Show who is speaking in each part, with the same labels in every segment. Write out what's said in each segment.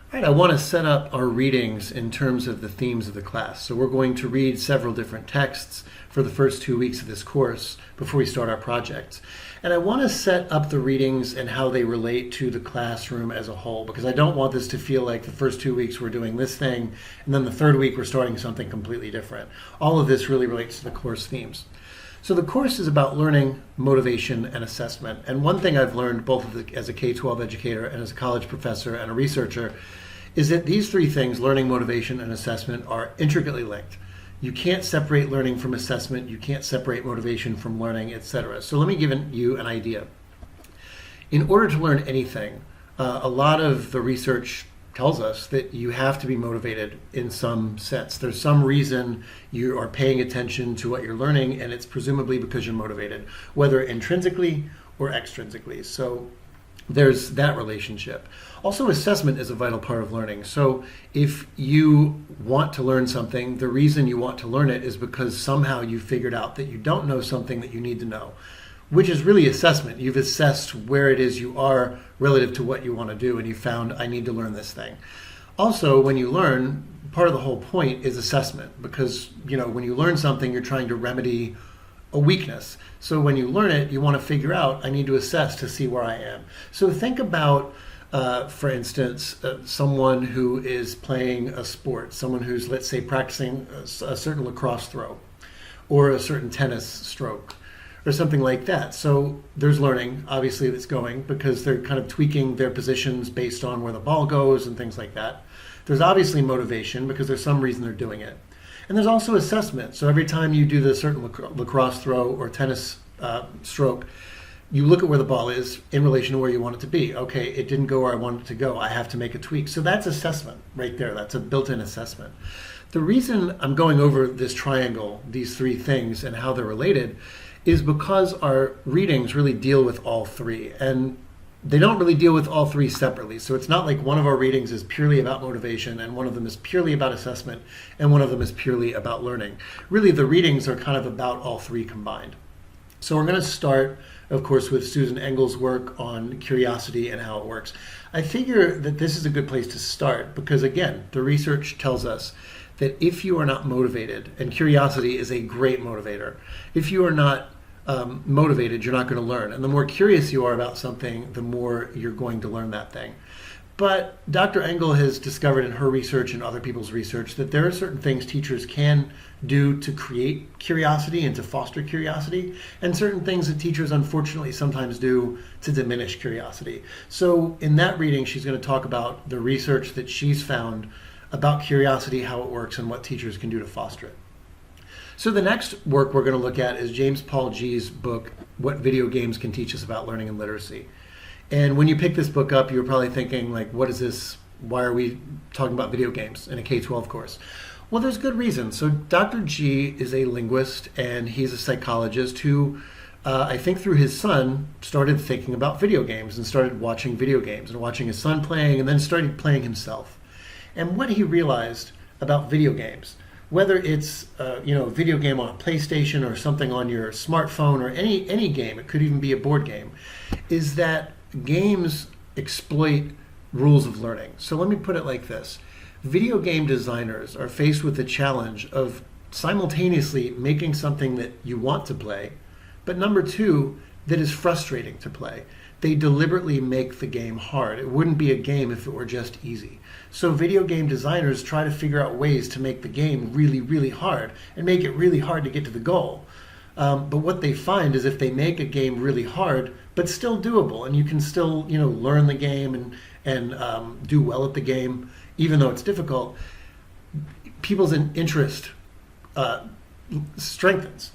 Speaker 1: All right, I want to set up our readings in terms of the themes of the class. So we're going to read several different texts for the first 2 weeks of this course before we start our projects. And I want to set up the readings and how they relate to the classroom as a whole, because I don't want this to feel like the first 2 weeks we're doing this thing, and then the third week we're starting something completely different. All of this really relates to the course themes. So the course is about learning, motivation, and assessment. And one thing I've learned both as a K-12 educator and as a college professor and a researcher is that these three things, learning, motivation, and assessment, are intricately linked. You can't separate learning from assessment, you can't separate motivation from learning, etc. So let me give you an idea. In order to learn anything, a lot of the research tells us that you have to be motivated in some sense. There's some reason you are paying attention to what you're learning, and it's presumably because you're motivated, whether intrinsically or extrinsically. So there's that relationship. Also, assessment is a vital part of learning. So if you want to learn something, the reason you want to learn it is because somehow you figured out that you don't know something that you need to know, which is really assessment. You've assessed where it is you are relative to what you want to do, and you found, I need to learn this thing. Also, when you learn, part of the whole point is assessment, because when you learn something, you're trying to remedy a weakness. So when you learn it, you want to figure out, I need to assess to see where I am. So think about, for instance, someone who is playing a sport, someone who's, let's say, practicing a certain lacrosse throw or a certain tennis stroke, or something like that. So there's learning, obviously, that's going because they're kind of tweaking their positions based on where the ball goes and things like that. There's obviously motivation because there's some reason they're doing it. And there's also assessment. So every time you do the certain lacrosse throw or tennis stroke, you look at where the ball is in relation to where you want it to be. Okay, it didn't go where I wanted it to go. I have to make a tweak. So that's assessment right there. That's a built-in assessment. The reason I'm going over this triangle, these three things, and how they're related is because our readings really deal with all three, and they don't really deal with all three separately. So it's not like one of our readings is purely about motivation and one of them is purely about assessment and one of them is purely about learning. Really, the readings are kind of about all three combined. So we're going to start, of course, with Susan Engel's work on curiosity and how it works. I figure that this is a good place to start because, again, the research tells us that if you are not motivated, and curiosity is a great motivator, if you are not motivated, you're not going to learn. And the more curious you are about something, the more you're going to learn that thing. But Dr. Engel has discovered in her research and other people's research that there are certain things teachers can do to create curiosity and to foster curiosity, and certain things that teachers unfortunately sometimes do to diminish curiosity. So in that reading, she's going to talk about the research that she's found about curiosity, how it works, and what teachers can do to foster it. So the next work we're going to look at is James Paul Gee's book, What Video Games Can Teach Us About Learning and Literacy. And when you pick this book up, you're probably thinking, like, what is this? Why are we talking about video games in a K-12 course? Well, there's good reason. So Dr. Gee is a linguist, and he's a psychologist who, I think through his son, started thinking about video games and started watching video games and watching his son playing and then started playing himself. And what he realized about video games, whether it's a video game on a PlayStation or something on your smartphone or any game, it could even be a board game, is that games exploit rules of learning. So let me put it like this. Video game designers are faced with the challenge of simultaneously making something that you want to play, but number two, that is frustrating to play. They deliberately make the game hard. It wouldn't be a game if it were just easy. So video game designers try to figure out ways to make the game really, really hard and make it really hard to get to the goal. But what they find is if they make a game really hard, but still doable, and you can still learn the game and do well at the game, even though it's difficult, people's interest strengthens.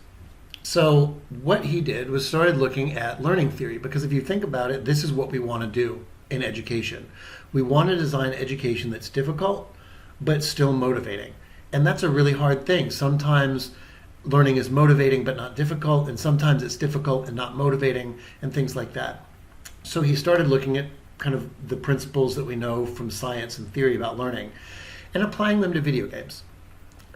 Speaker 1: So what he did was started looking at learning theory, because if you think about it, this is what we want to do in education. We want to design education that's difficult, but still motivating. And that's a really hard thing. Sometimes learning is motivating but not difficult, and sometimes it's difficult and not motivating, and things like that. So he started looking at kind of the principles that we know from science and theory about learning and applying them to video games.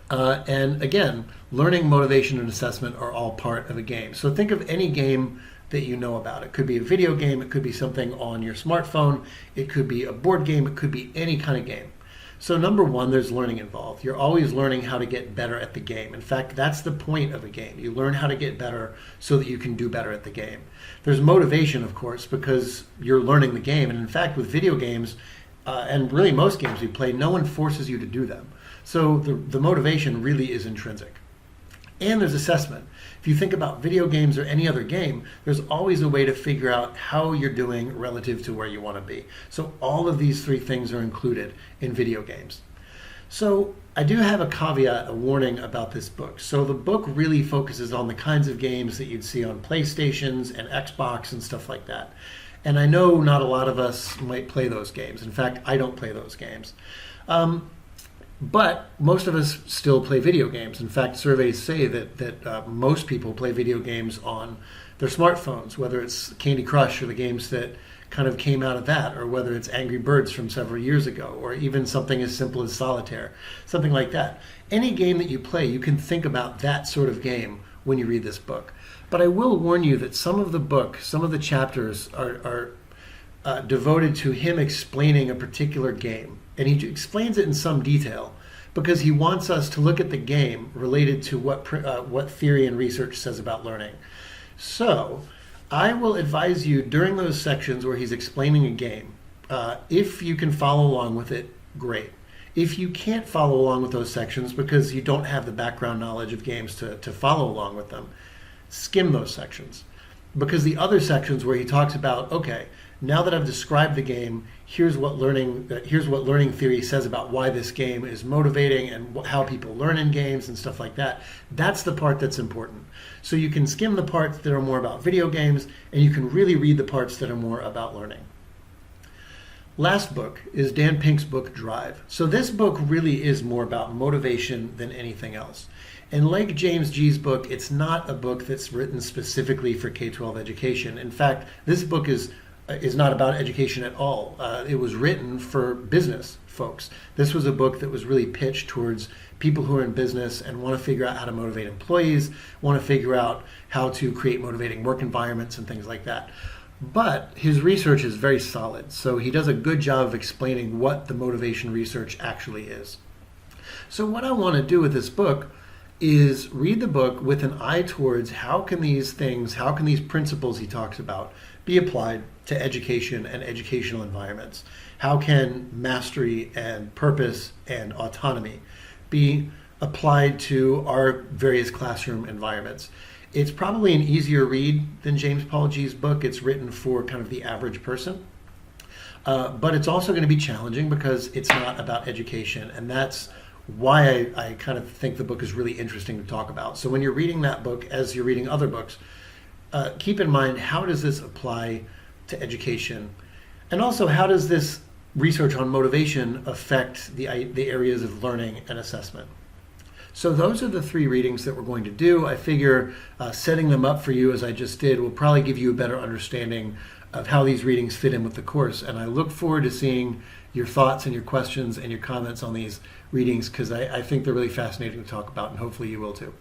Speaker 1: And again, learning, motivation, and assessment are all part of a game. So think of any game that you know about. It could be a video game, it could be something on your smartphone, it could be a board game, it could be any kind of game. So number one, there's learning involved. You're always learning how to get better at the game. In fact, that's the point of a game. You learn how to get better so that you can do better at the game. There's motivation, of course, because you're learning the game. And in fact, with video games, and really most games you play, no one forces you to do them. So the motivation really is intrinsic. And there's assessment. If you think about video games or any other game, there's always a way to figure out how you're doing relative to where you want to be. So all of these three things are included in video games. So I do have a caveat, a warning about this book. So the book really focuses on the kinds of games that you'd see on PlayStations and Xbox and stuff like that. And I know not a lot of us might play those games. In fact, I don't play those games. But most of us still play video games. In fact, surveys say that most people play video games on their smartphones, whether it's Candy Crush or the games that kind of came out of that, or whether it's Angry Birds from several years ago, or even something as simple as Solitaire, something like that. Any game that you play, you can think about that sort of game when you read this book. But I will warn you that some of the book, some of the chapters are devoted to him explaining a particular game. And he explains it in some detail because he wants us to look at the game related to what theory and research says about learning. So I will advise you during those sections where he's explaining a game, if you can follow along with it, great. If you can't follow along with those sections because you don't have the background knowledge of games to follow along with them, skim those sections. Because the other sections where he talks about, okay, now that I've described the game, here's what learning theory says about why this game is motivating and how people learn in games and stuff like that. That's the part that's important. So you can skim the parts that are more about video games, and you can really read the parts that are more about learning. Last book is Dan Pink's book, Drive. So this book really is more about motivation than anything else. And like James G's book, it's not a book that's written specifically for K-12 education. In fact, this book is not about education at all. It was written for business folks. This was a book that was really pitched towards people who are in business and want to figure out how to motivate employees, want to figure out how to create motivating work environments and things like that. But his research is very solid, so he does a good job of explaining what the motivation research actually is. So what I want to do with this book is read the book with an eye towards how can these principles he talks about be applied to education and educational environments? How can mastery and purpose and autonomy be applied to our various classroom environments? It's probably an easier read than James Paul G's book. It's written for kind of the average person. But it's also going to be challenging because it's not about education. And that's why I kind of think the book is really interesting to talk about. So when you're reading that book, as you're reading other books, keep in mind, how does this apply to education? And also, how does this research on motivation affect the areas of learning and assessment? So those are the three readings that we're going to do. I figure setting them up for you as I just did will probably give you a better understanding of how these readings fit in with the course. And I look forward to seeing your thoughts and your questions and your comments on these readings because I think they're really fascinating to talk about, and hopefully you will too.